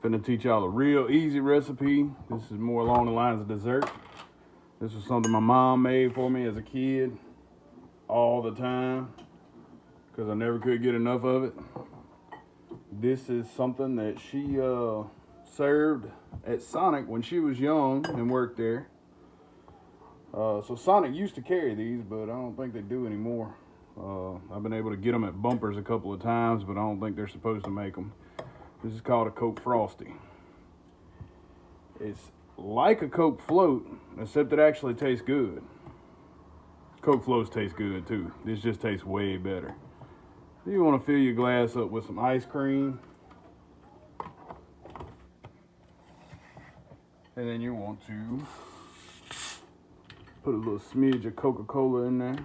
Finna teach y'all a real easy recipe. This is more along the lines of dessert. This was something my mom made for me as a kid all the time because I never could get enough of it. This is something that she served at Sonic when she was young and worked there. So Sonic used to carry these, but I don't think they do anymore. I've been able to get them at Bumpers a couple of times, but I don't think they're supposed to make them. This is called a Coke Frosty. It's like a Coke float, except it actually tastes good. Coke floats taste good too. This just tastes way better. You want to fill your glass up with some ice cream. And then you want to put a little smidge of Coca-Cola in there.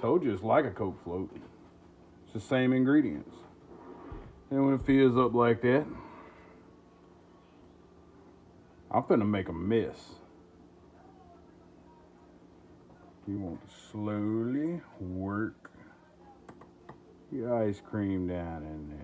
Told you it's like a Coke float. It's the same ingredients. And when it fills up like that, I'm finna make a mess. You want to slowly work your ice cream down in there.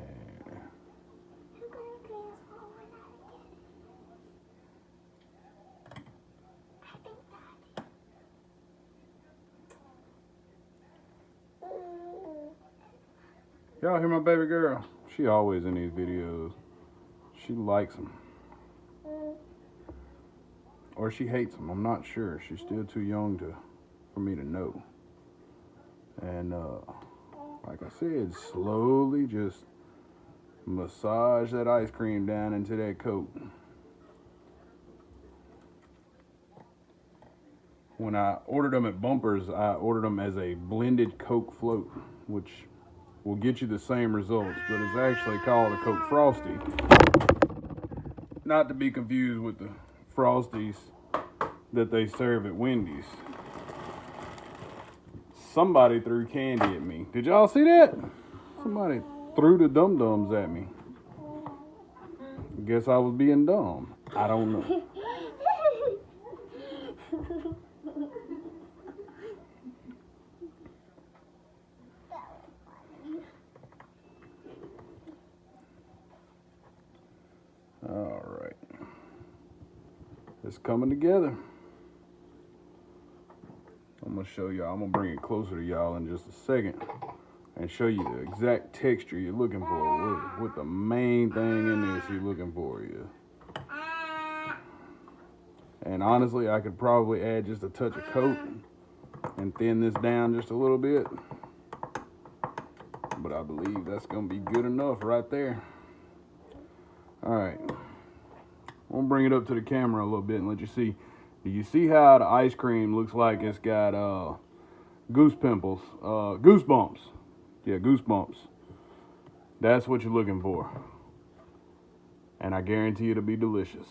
Y'all hear my baby girl? She always in these videos. She likes them. Or she hates them, I'm not sure. She's still too young for me to know. And like I said, slowly just massage that ice cream down into that Coke. When I ordered them at Bumpers, I ordered them as a blended Coke float, which will get you the same results, but it's actually called a Coke Frosty. Not to be confused with the Frosties that they serve at Wendy's. Somebody threw candy at me. Did y'all see that? Somebody threw the dum-dums at me. Guess I was being dumb. I don't know. All right. It's coming together. I'm gonna show y'all. I'm gonna bring it closer to y'all in just a second and show you the exact texture you're looking for. What the main thing in this you're looking for is. And honestly, I could probably add just a touch of Coke and thin this down just a little bit. But I believe that's gonna be good enough right there. All right. I'm gonna bring it up to the camera a little bit and let you see. Do you see how the ice cream looks like it's got goosebumps? Yeah, goosebumps. That's what you're looking for. And I guarantee it'll be delicious.